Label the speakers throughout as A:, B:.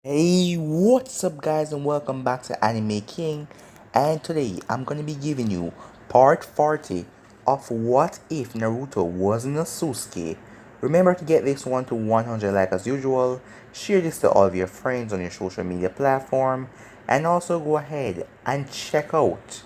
A: Hey, what's up guys and welcome back to Anime King, and today I'm gonna be giving you part 40 of What If Naruto Wasn't a Sasuke. Remember to get this one to 100 like as usual, share this to all of your friends on your social media platform, and also go ahead and check out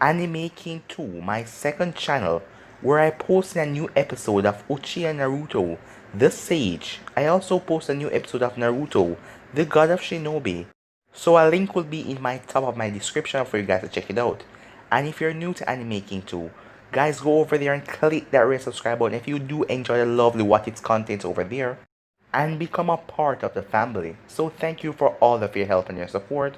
A: Anime King 2, my second channel, where I post a new episode of Uchiha Naruto, the Sage. I also post a new episode of Naruto, the God of Shinobi. So a link will be in my top of my description for you guys to check it out. And if you're new to Anime King 2, guys, go over there and click that red subscribe button if you do enjoy the lovely What It's content over there, and become a part of the family. So thank you for all of your help and your support.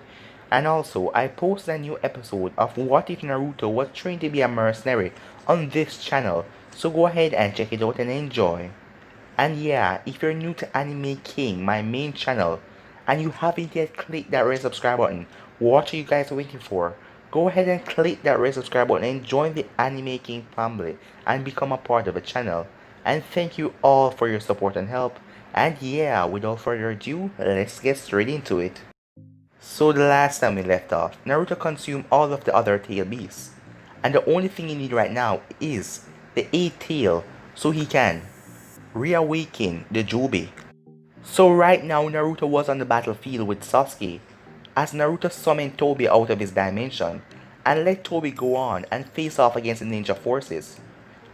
A: And also, I posted a new episode of What If Naruto was trained to be a mercenary on this channel. So go ahead and check it out and enjoy. And yeah, if you're new to Anime King, my main channel, and you haven't yet clicked that red subscribe button, what are you guys waiting for? Go ahead and click that red subscribe button and join the Anime King family and become a part of the channel. And thank you all for your support and help. And yeah, without further ado, let's get straight into it. So the last time we left off, Naruto consumed all of the other tail beasts. And the only thing he needs right now is the 8th tail so he can reawaken the Jobe. So right now Naruto was on the battlefield with Sasuke as Naruto summoned Tobi out of his dimension and let Tobi go on and face off against the ninja forces,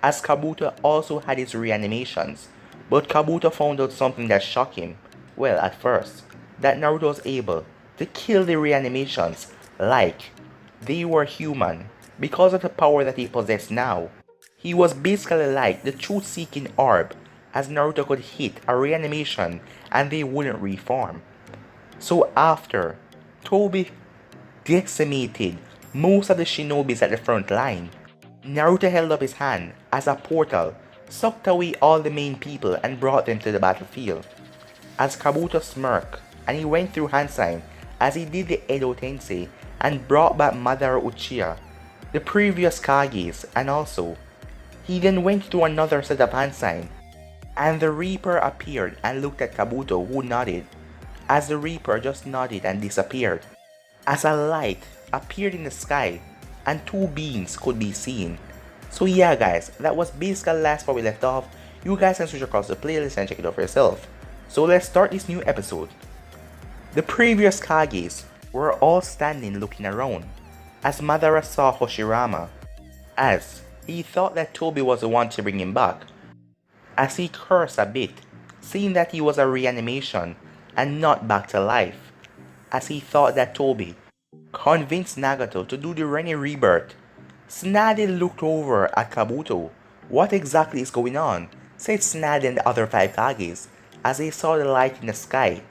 A: as Kabuto also had his reanimations, but Kabuto found out something that shocked him, well at first, that Naruto was able to kill the reanimations like they were human because of the power that he possessed now. He was basically like the truth-seeking orb, as Naruto could hit a reanimation and they wouldn't reform. So after Tobi decimated most of the shinobis at the front line, Naruto held up his hand as a portal sucked away all the main people and brought them to the battlefield. As Kabuto smirked and he went through hand sign as he did the Edo Tensei and brought back Madara Uchiha, the previous Kages, and also he then went through another set of hand sign, and the Reaper appeared and looked at Kabuto, who nodded, as the Reaper just nodded and disappeared, as a light appeared in the sky and two beams could be seen. So yeah guys, that was basically the last part we left off. You guys can switch across the playlist and check it out for yourself. So let's start this new episode. The previous Kages were all standing looking around as Madara saw Hoshirama, as he thought that Tobi was the one to bring him back, as he cursed a bit, seeing that he was a reanimation and not back to life, as he thought that Tobi convinced Nagato to do the Renny rebirth. Tsunade looked over at Kabuto. What exactly is going on? Said Tsunade and the other 5 Kages as they saw the light in the sky.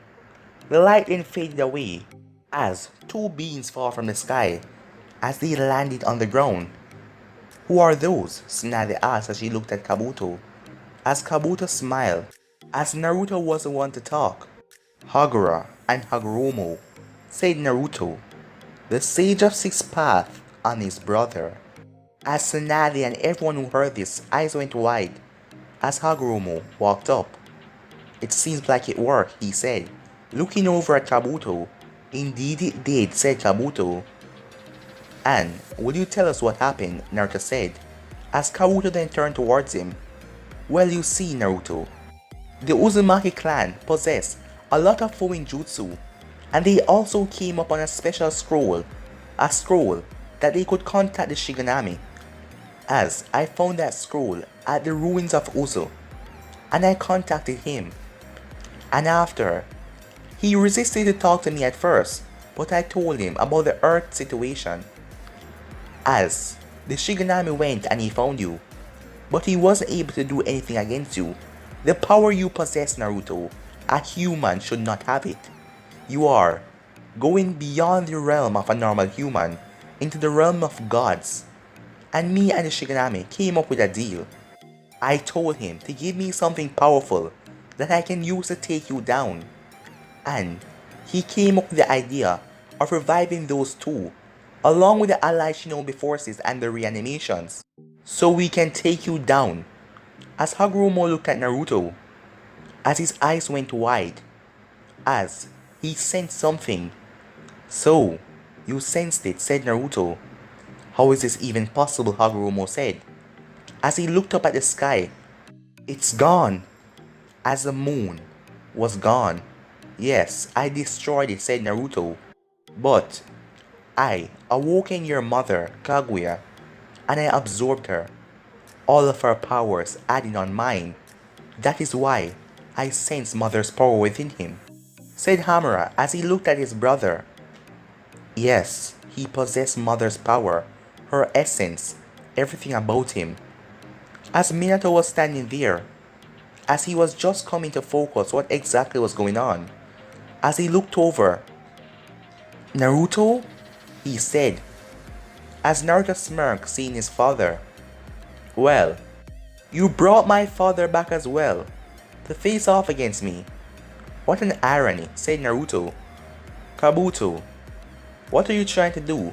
A: The light then faded away as 2 beams fall from the sky as they landed on the ground. Who are those? Tsunade asked as she looked at Kabuto. As Kabuto smiled, as Naruto was the one to talk. Hagura and Hagoromo, said Naruto, the Sage of Six Paths, and his brother. As Tsunade and everyone who heard this, eyes went wide as Hagoromo walked up. It seems like it worked, he said, looking over at Kabuto. Indeed it did, said Kabuto. And will you tell us what happened? Naruto said, as Kabuto then turned towards him. Well, you see, Naruto, the Uzumaki clan possessed a lot of flowing jutsu, and they also came up on a special scroll, a scroll that they could contact the Shiganami, as I found that scroll at the ruins of Uzo, and I contacted him, and after, he resisted to talk to me at first, but I told him about the Earth situation, as the Shiganami went and he found you, but he wasn't able to do anything against you. The power you possess, Naruto, a human should not have it. You are going beyond the realm of a normal human into the realm of gods. And me and the Shiganami came up with a deal. I told him to give me something powerful that I can use to take you down. And he came up with the idea of reviving those 2, along with the allied shinobi forces and the reanimations, so we can take you down. As Hagoromo looked at Naruto, as his eyes went wide, as He sensed something. So, you sensed it, said Naruto. How is this even possible, Hagoromo said. As he looked up at the sky, it's gone. As the moon was gone. Yes, I destroyed it, said Naruto. But I awoken your mother, Kaguya, and I absorbed her. All of her powers adding on mine. That is why I sense mother's power within him, said Hamura as he looked at his brother. Yes, he possessed mother's power, her essence, everything about him. As Minato was standing there, as he was just coming to focus what exactly was going on, as he looked over, Naruto? He said, as Naruto smirked seeing his father. Well, you brought my father back as well, to face off against me. What an irony, said Naruto. Kabuto, what are you trying to do?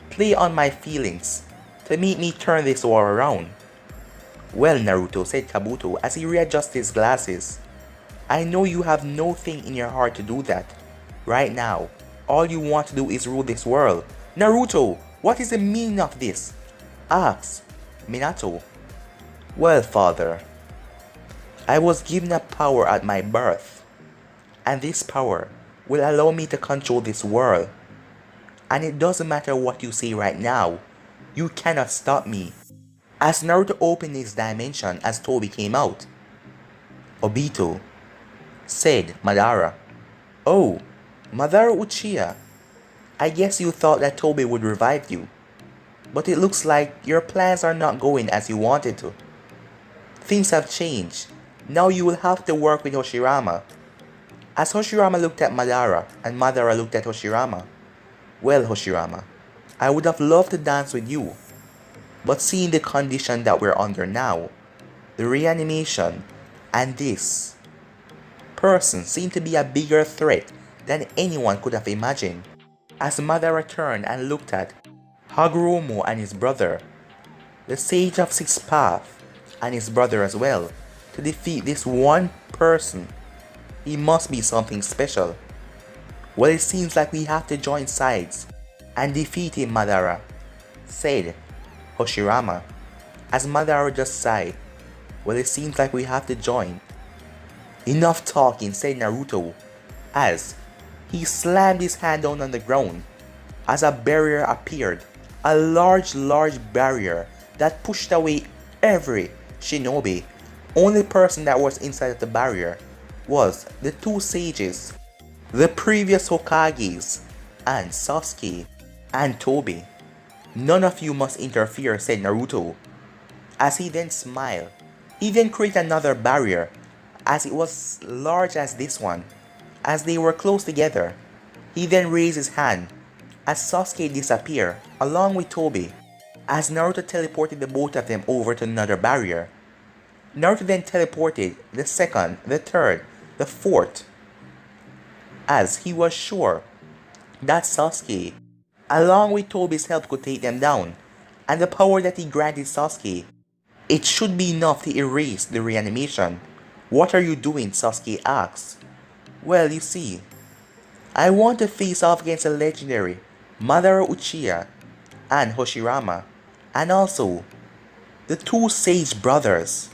A: Play on my feelings, to make me turn this war around. Well, Naruto, said Kabuto as he readjusted his glasses. I know you have no thing in your heart to do that. Right now, all you want to do is rule this world. Naruto, what is the meaning of this? Asked Minato. Well, father, I was given a power at my birth, and this power will allow me to control this world. And it doesn't matter what you say right now, you cannot stop me. As Naruto opened his dimension as Tobi came out, Obito, said Madara. Oh, Madara Uchiha, I guess you thought that Tobi would revive you. But it looks like your plans are not going as you wanted to. Things have changed. Now you will have to work with Hoshirama. As Hoshirama looked at Madara and Madara looked at Hoshirama. Well, Hoshirama, I would have loved to dance with you. But seeing the condition that we're under now, the reanimation, and this person seemed to be a bigger threat than anyone could have imagined. As Madara turned and looked at Hagoromo and his brother, the Sage of Six Paths, and his brother as well, to defeat this one person, he must be something special. Well, it seems like we have to join sides and defeat him, Madara, said Hoshirama, as Madara just sighed. Well, it seems like we have to join. Enough talking, said Naruto, as he slammed his hand down on the ground, as a barrier appeared, a large barrier that pushed away every shinobi. Only person that was inside of the barrier was the two sages, the previous Hokages, and Sasuke and Tobi. None of you must interfere, said Naruto, as he then smiled. He then created another barrier, as it was large as this one. As they were close together, he then raised his hand, as Sasuke disappeared, along with Tobi, as Naruto teleported the both of them over to another barrier. Naruto then teleported the second, the third, the fourth, as he was sure that Sasuke, along with Tobi's help, could take them down, and the power that he granted Sasuke, it should be enough to erase the reanimation. What are you doing? Sasuke asked. Well, you see, I want to face off against a legendary Madara Uchiha and Hoshirama, and also the two Sage brothers.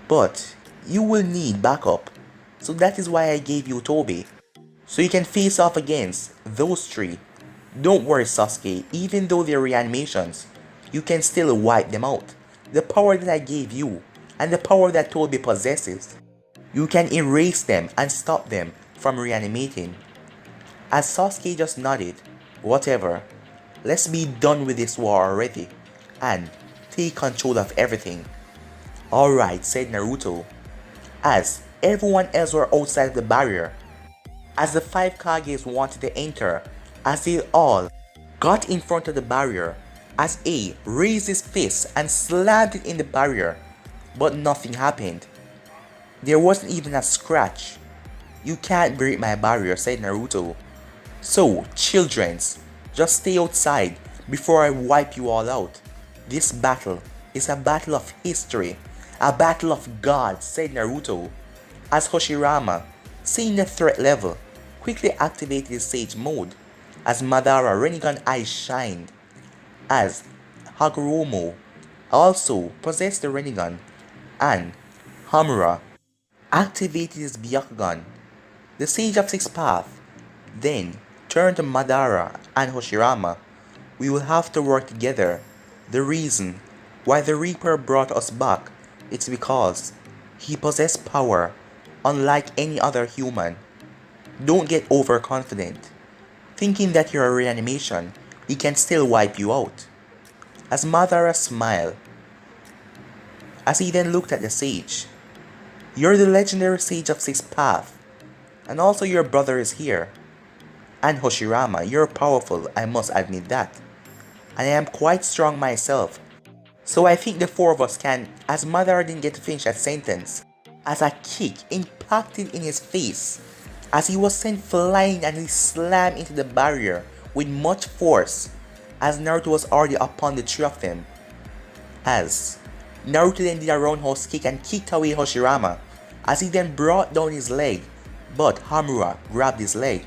A: But you will need backup, so that is why I gave you Tobi, so you can face off against those three. Don't worry, Sasuke, even though they're reanimations, you can still wipe them out. The power that I gave you, and the power that Tobi possesses, you can erase them and stop them from reanimating. As Sasuke just nodded, whatever, let's be done with this war already, and take control of everything. Alright, said Naruto, as everyone else were outside of the barrier. As the five Kages wanted to enter, as they all got in front of the barrier, as A raised his fist and slammed it in the barrier, but nothing happened. There wasn't even a scratch. You can't break my barrier, said Naruto. So, childrens, just stay outside before I wipe you all out. This battle is a battle of history, a battle of gods, said Naruto, as Hoshirama, seeing the threat level, quickly activated his Sage mode as Madara Rinnegan eyes shined, as Hagoromo also possessed the Rinnegan, and Hamura activated his Byakugan. The Sage of Six Paths then turned to Madara and Hoshirama. We will have to work together. The reason why the Reaper brought us back is because he possessed power unlike any other human. Don't get overconfident, thinking that you're a reanimation, he can still wipe you out. As Madara smiled, as he then looked at the sage. You're the legendary sage of Six Paths, and also your brother is here. And Hoshirama, you're powerful, I must admit that. And I am quite strong myself. So I think the four of us can, as Madara didn't get to finish that sentence, as a kick impacted in his face, as he was sent flying and he slammed into the barrier with much force, as Naruto was already upon the three of them. As Naruto then did a roundhouse kick and kicked away Hoshirama, as he then brought down his leg, but Hamura grabbed his leg,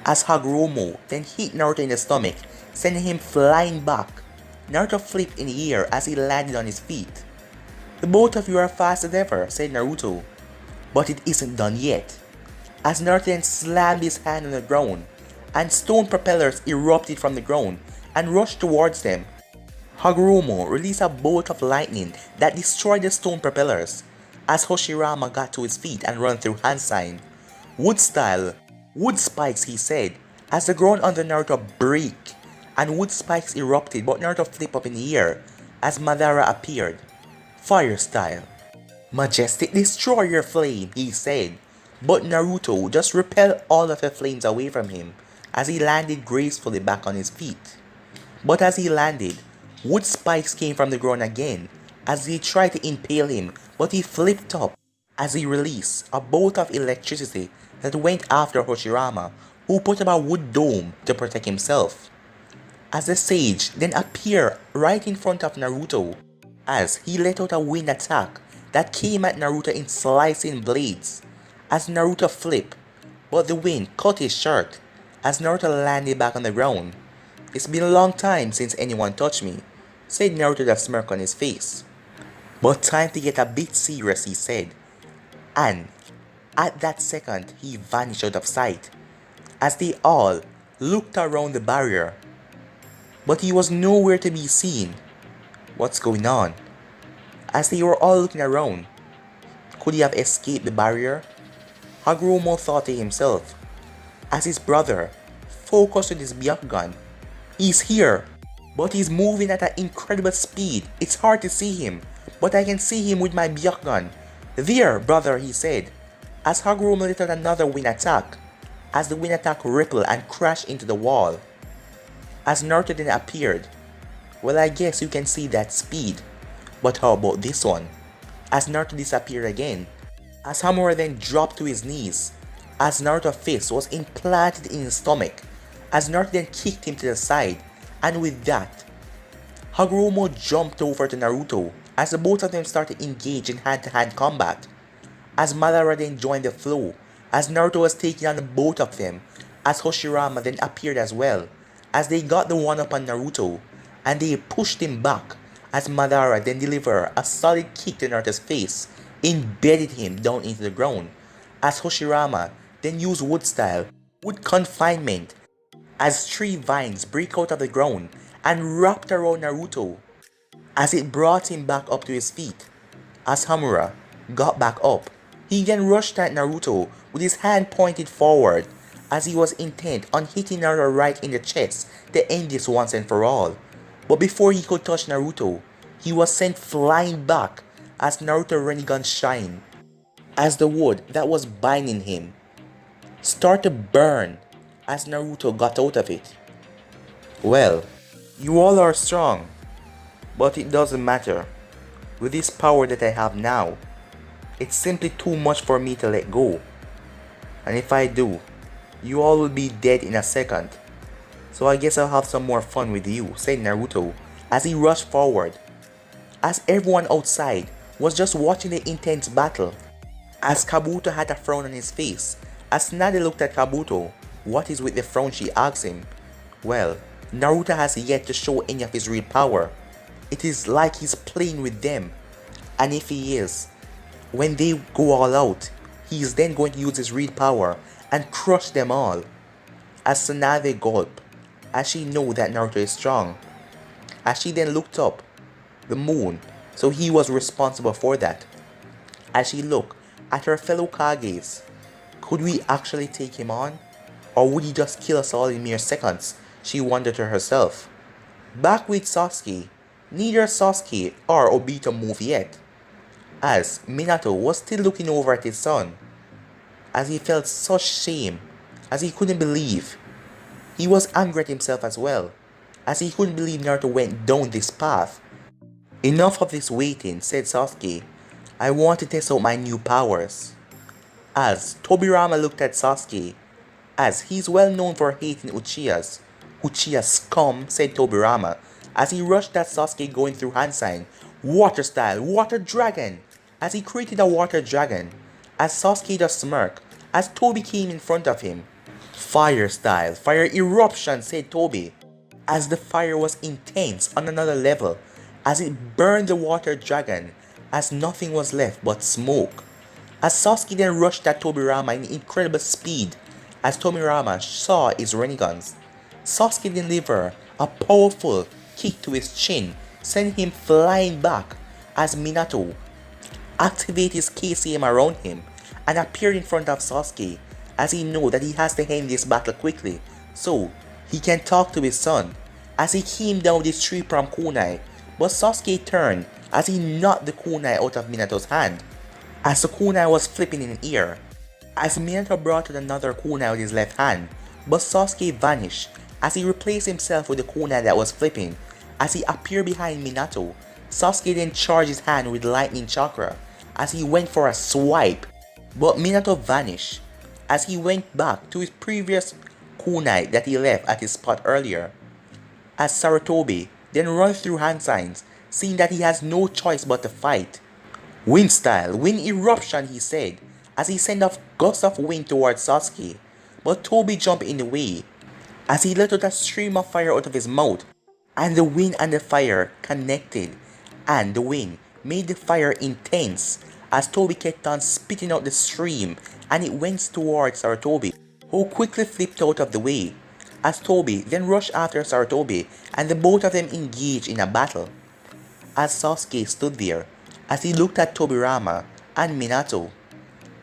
A: as Hagoromo then hit Naruto in the stomach, sending him flying back. Naruto flipped in the air as he landed on his feet. The both of you are fast as ever, said Naruto, but it isn't done yet. As Naruto then slammed his hand on the ground, and stone propellers erupted from the ground and rushed towards them. Hagoromo released a bolt of lightning that destroyed the stone propellers, as Hoshirama got to his feet and ran through hand sign. Wood style, wood spikes, he said, as the ground under Naruto break, and wood spikes erupted but Naruto flipped up in the air as Madara appeared. Fire style, majestic destroyer flame, he said, but Naruto just repelled all of the flames away from him as he landed gracefully back on his feet. But as he landed, wood spikes came from the ground again as he tried to impale him, but he flipped up as he released a bolt of electricity that went after Hoshirama, who put up a wood dome to protect himself. As the sage then appeared right in front of Naruto, as he let out a wind attack that came at Naruto in slicing blades, as Naruto flipped, but the wind cut his shirt as Naruto landed back on the ground. It's been a long time since anyone touched me, said Naruto with a smirk on his face. But time to get a bit serious, he said, and at that second he vanished out of sight, as they all looked around the barrier. But he was nowhere to be seen. What's going on? As they were all looking around, could he have escaped the barrier? Hagoromo thought to himself, as his brother focused on his Byakugan. He's here, but he's moving at an incredible speed. It's hard to see him, but I can see him with my Byakugan. There, brother, he said, as Hagoromo let out another wind attack, as the wind attack rippled and crashed into the wall. As Naruto then appeared, well, I guess you can see that speed, but how about this one? As Naruto disappeared again, as Hamura then dropped to his knees, as Naruto's fist was implanted in his stomach, as Naruto then kicked him to the side, and with that, Hagoromo jumped over to Naruto as the both of them started to engage in hand-to-hand combat. As Madara then joined the flow, as Naruto was taking on the both of them, as Hoshirama then appeared as well, as they got the one up on Naruto, and they pushed him back, as Madara then delivered a solid kick to Naruto's face, embedded him down into the ground, as Hoshirama then used wood style, wood confinement, as three vines break out of the ground and wrapped around Naruto, as it brought him back up to his feet. As Hamura got back up, he then rushed at Naruto with his hand pointed forward, as he was intent on hitting Naruto right in the chest to end this once and for all. But before he could touch Naruto, he was sent flying back as Naruto Rinnegan shined, as the wood that was binding him started to burn as Naruto got out of it. Well, you all are strong, but it doesn't matter. With this power that I have now, it's simply too much for me to let go. And if I do, you all will be dead in a second. So I guess I'll have some more fun with you, said Naruto as he rushed forward. As everyone outside was just watching the intense battle, as Kabuto had a frown on his face As Tsunade looked at Kabuto, what is with the frown, she asked him. Well, Naruto has yet to show any of his real power. It is like he's playing with them. And if he is, when they go all out, he is then going to use his real power and crush them all. As Tsunade gulped, as she knew that Naruto is strong. As she then looked up, the moon, so he was responsible for that. As she looked at her fellow Kages, could we actually take him on? Or would he just kill us all in mere seconds? She wondered to herself. Back with Sasuke, neither Sasuke or Obito moved yet, as Minato was still looking over at his son, as he felt such shame, as he couldn't believe. He was angry at himself as well, as he couldn't believe Naruto went down this path. Enough of this waiting, said Sasuke. I want to test out my new powers. As Tobirama looked at Sasuke, as he's well known for hating Uchihas. Uchiha scum, said Tobirama, as he rushed at Sasuke going through hand sign. Water style, water dragon, as he created a water dragon. As Sasuke just smirked, as Tobi came in front of him. Fire style, fire eruption, said Tobi, as the fire was intense on another level, as it burned the water dragon, as nothing was left but smoke. As Sasuke then rushed at Tobirama in incredible speed, as Tobirama saw his renegons. Sasuke delivered a powerful kick to his chin, sending him flying back, as Minato activated his KCM around him and appeared in front of Sasuke, as he knew that he has to end this battle quickly, so he can talk to his son, as he came down with his 3-pronged kunai, but Sasuke turned as he knocked the kunai out of Minato's hand, as the kunai was flipping in the air, as Minato brought out another kunai with his left hand, but Sasuke vanished, as he replaced himself with the kunai that was flipping, as he appeared behind Minato. Sasuke then charged his hand with lightning chakra, as he went for a swipe, but Minato vanished, as he went back to his previous kunai that he left at his spot earlier. As Sarutobi then runs through hand signs, seeing that he has no choice but to fight. Wind style, wind eruption, he said, as he sent off gusts of wind towards Sasuke, but Tobi jumped in the way, as he let out a stream of fire out of his mouth, and the wind and the fire connected, and the wind made the fire intense, as Tobi kept on spitting out the stream, and it went towards Sarutobi, who quickly flipped out of the way, as Tobi then rushed after Sarutobi, and the both of them engaged in a battle. As Sasuke stood there, as he looked at Tobirama and Minato,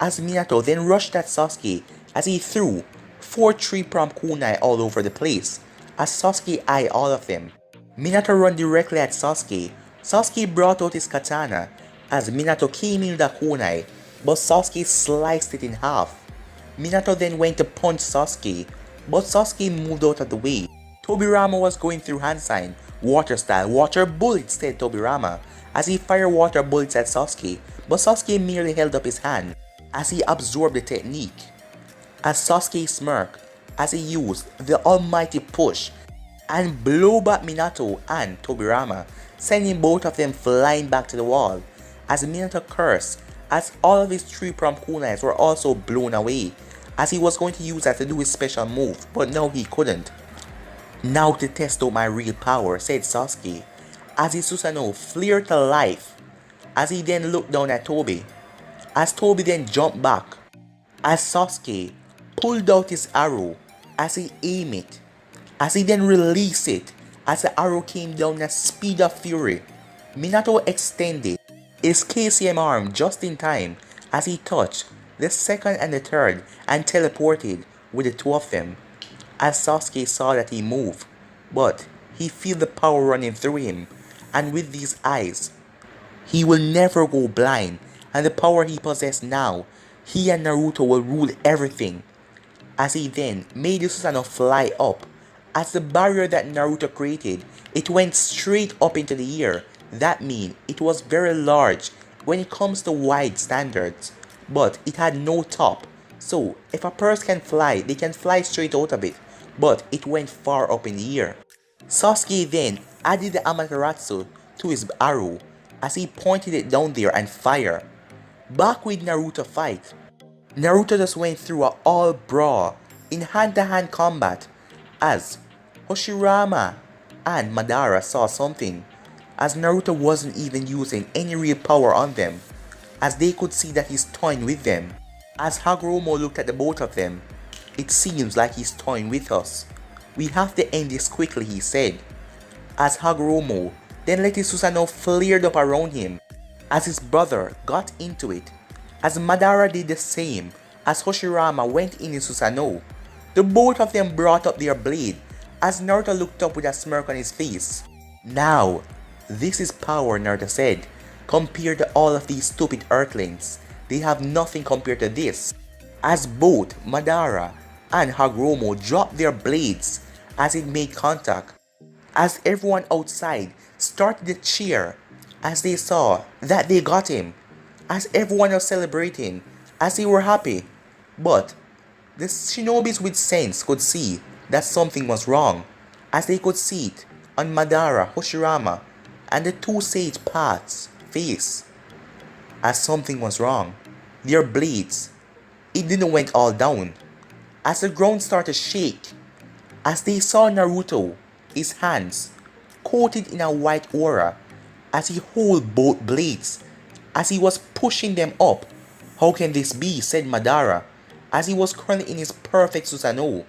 A: as Minato then rushed at Sasuke, as he threw 4 3-pronged kunai all over the place, as Sasuke eyed all of them. Minato ran directly at Sasuke. Sasuke brought out his katana, as Minato came in with a kunai, but Sasuke sliced it in half. Minato then went to punch Sasuke, but Sasuke moved out of the way. Tobirama was going through hand sign. Water style, water bullets, said Tobirama, as he fired water bullets at Sasuke, but Sasuke merely held up his hand, as he absorbed the technique. As Sasuke smirked, as he used the almighty push, and blew back Minato and Tobirama, sending both of them flying back to the wall, as Minato cursed, as all of his 3-pronged kunais were also blown away, as he was going to use that to do his special move, but no, he couldn't. Now to test out my real power, said Sasuke, as his Susanoo flared to life, as he then looked down at Tobi, as Tobi then jumped back, as Sasuke pulled out his arrow, as he aimed it, as he then released it, as the arrow came down at speed of fury. Minato extended his KCM arm just in time, as he touched the second and the third and teleported with the 2 of them. As Sasuke saw that he moved, but he felt the power running through him, and with these eyes, he will never go blind, and the power he possessed now, he and Naruto will rule everything. As he then made the Susanoo fly up, as the barrier that Naruto created, it went straight up into the air. That means it was very large when it comes to wide standards, but it had no top. So if a person can fly, they can fly straight out of it, but it went far up in the air. Sasuke then added the Amaterasu to his arrow, as he pointed it down there and fired. Back with Naruto fight, Naruto just went through a all brawl in hand-to-hand combat as Hoshirama and Madara saw something, as Naruto wasn't even using any real power on them, as they could see that he's toying with them. As Hagoromo looked at the both of them, it seems like he's toying with us. We have to end this quickly, he said. As Hagoromo then let his Susanoo flared up around him, as his brother got into it, as Madara did the same, as Hoshirama went in his Susanoo. The both of them brought up their blade, as Naruto looked up with a smirk on his face. Now, this is power, Naruto said. Compared to all of these stupid earthlings, they have nothing compared to this. As both Madara and Hagoromo dropped their blades as it made contact, as everyone outside started to cheer as they saw that they got him, as everyone was celebrating, as they were happy. But the shinobis with sense could see that something was wrong, as they could see it on Madara, Hoshirama, and the two sage paths' face, as something was wrong. Their blades, it didn't went all down, as the ground started to shake, as they saw Naruto, his hands coated in a white aura, as he held both blades, as he was pushing them up. How can this be, said Madara, as he was currently in his perfect Susanoo,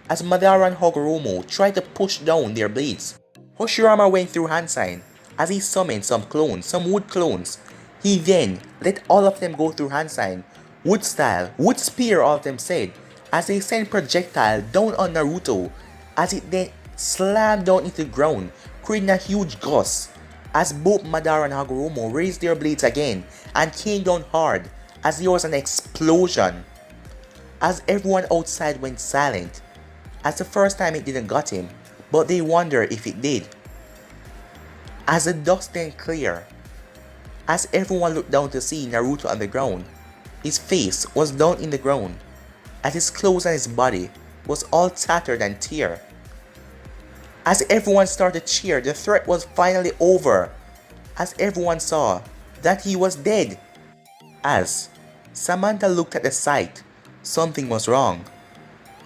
A: as Madara and Hagoromo tried to push down their blades. Hoshirama went through hand sign, as he summoned some clones, some wood clones. He then let all of them go through hand sign, wood style, wood spear, all of them said, as they sent projectile down on Naruto, as it then slammed down into the ground, creating a huge gust, as both Madara and Hagoromo raised their blades again and came down hard, as there was an explosion, as everyone outside went silent, as the first time it didn't got him, but they wonder if it did. As the dust then cleared, as everyone looked down to see Naruto on the ground, his face was down in the ground, as his clothes and his body was all tattered and tear. As everyone started to cheer, the threat was finally over, as everyone saw that he was dead. As Samantha looked at the sight, something was wrong.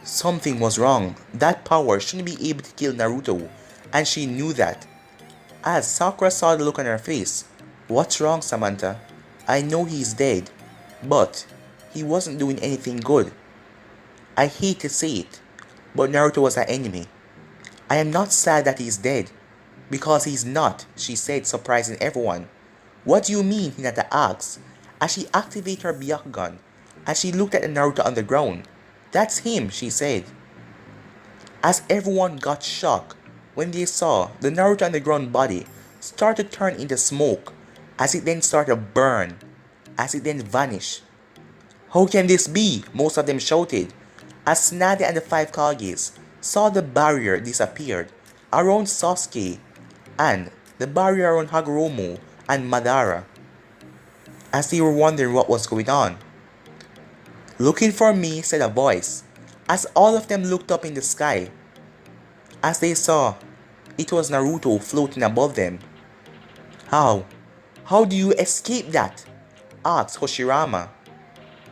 A: Something was wrong. That power shouldn't be able to kill Naruto, and she knew that. As Sakura saw the look on her face, what's wrong, Samantha? I know he's dead, but he wasn't doing anything good. I hate to say it, but Naruto was our enemy. I am not sad that he's dead, because he's not, she said, surprising everyone. What do you mean? Hinata asked, as she activated her Byakugan, as she looked at the Naruto on the ground. That's him, she said. As everyone got shocked when they saw the Naruto on the ground body start to turn into smoke, as it then started to burn, as it then vanished. How can this be? Most of them shouted, as Tsunade and the five Kages saw the barrier disappeared around Sasuke and the barrier around Hagoromo and Madara, as they were wondering what was going on. Looking for me, said a voice, as all of them looked up in the sky, as they saw it was Naruto floating above them. How? How do you escape that? Asked Hoshirama.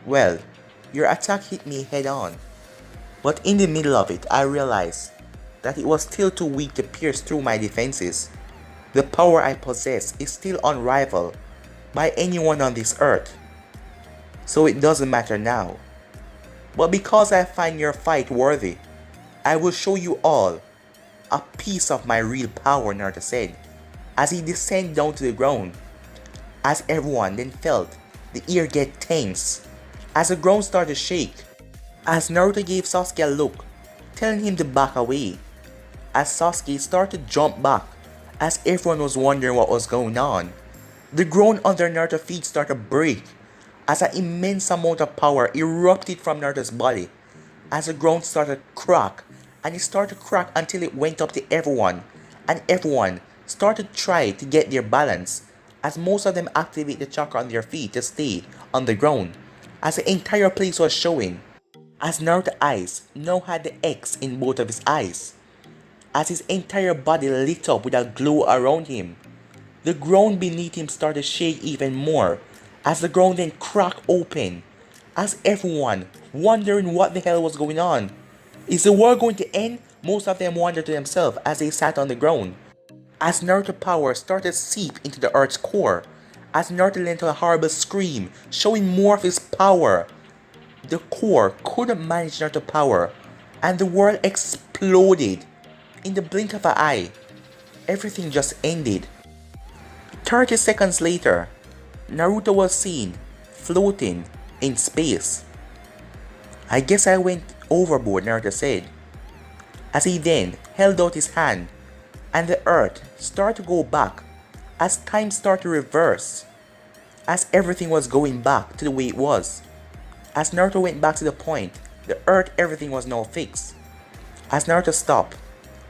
A: Well, your attack hit me head on, but in the middle of it I realized that it was still too weak to pierce through my defenses. The power I possess is still unrivaled by anyone on this earth, so it doesn't matter now. But because I find your fight worthy, I will show you all a piece of my real power, Naruto said, as he descended down to the ground, as everyone then felt the air get tense, as the ground started to shake, as Naruto gave Sasuke a look, telling him to back away, as Sasuke started to jump back, as everyone was wondering what was going on. The ground under Naruto's feet started to break, as an immense amount of power erupted from Naruto's body, as the ground started to crack, and it started to crack until it went up to everyone, and everyone started to try to get their balance, as most of them activate the chakra on their feet to stay on the ground, as the entire place was showing, as Naruto's eyes now had the X in both of his eyes, as his entire body lit up with a glow around him. The ground beneath him started to shake even more, as the ground then cracked open, as everyone wondering what the hell was going on. Is the war going to end? Most of them wondered to themselves as they sat on the ground. As Naruto power started to seep into the earth's core, as Naruto let into a horrible scream, showing more of his power, the core couldn't manage Naruto power, and the world exploded. In the blink of an eye, everything just ended. 30 seconds later, Naruto was seen floating in space. I guess I went overboard, Naruto said, as he then held out his hand, and the earth started to go back as time started to reverse, as everything was going back to the way it was. As Naruto went back to the point, the earth, everything was now fixed. As Naruto stopped,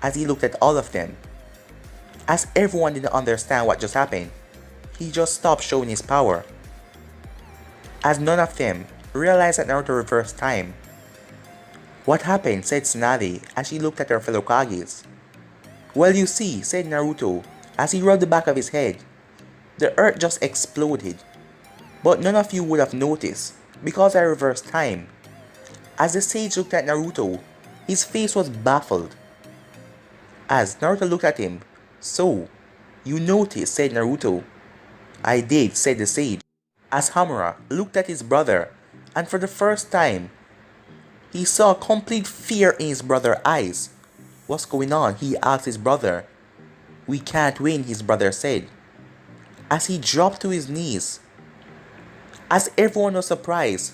A: as he looked at all of them, as everyone didn't understand what just happened, he just stopped showing his power. As none of them realized that Naruto reversed time. What happened? Said Tsunade as she looked at her fellow Kages. Well, you see, said Naruto as he rubbed the back of his head. The earth just exploded. But none of you would have noticed because I reversed time. As the sage looked at Naruto, his face was baffled. As Naruto looked at him, so, you noticed, said Naruto. I did, said the sage. As Hamura looked at his brother, and for the first time, he saw complete fear in his brother's eyes. What's going on? He asked his brother. We can't win, his brother said, as he dropped to his knees. As everyone was surprised,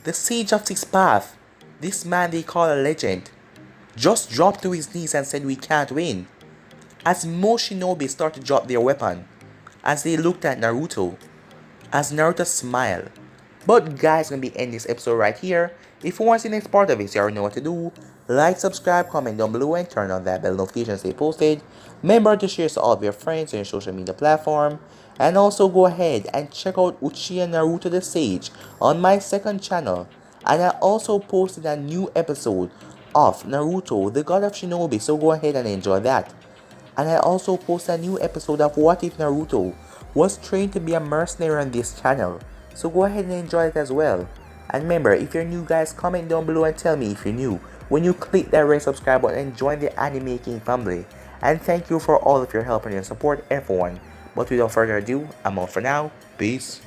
A: the Sage of Six Paths, this man they call a legend, just dropped to his knees and said we can't win. As most shinobi started to drop their weapon, as they looked at Naruto, as Naruto smiled. But guys, gonna be ending this episode right here. If you want to see the next part of it, you already know what to do. Like, subscribe, comment down below, and turn on that bell notification to stay posted. Remember to share to all of your friends on your social media platform. And also go ahead and check out Uchiha Naruto the Sage on my second channel. And I also posted a new episode of Naruto, the God of Shinobi, so go ahead and enjoy that. And I also posted a new episode of What If Naruto was trained to be a mercenary on this channel, so go ahead and enjoy it as well. And remember, if you're new guys, comment down below and tell me if you're new when you click that red subscribe button and join the Anime King family. And thank you for all of your help and your support, everyone. But without further ado, I'm out for now. Peace.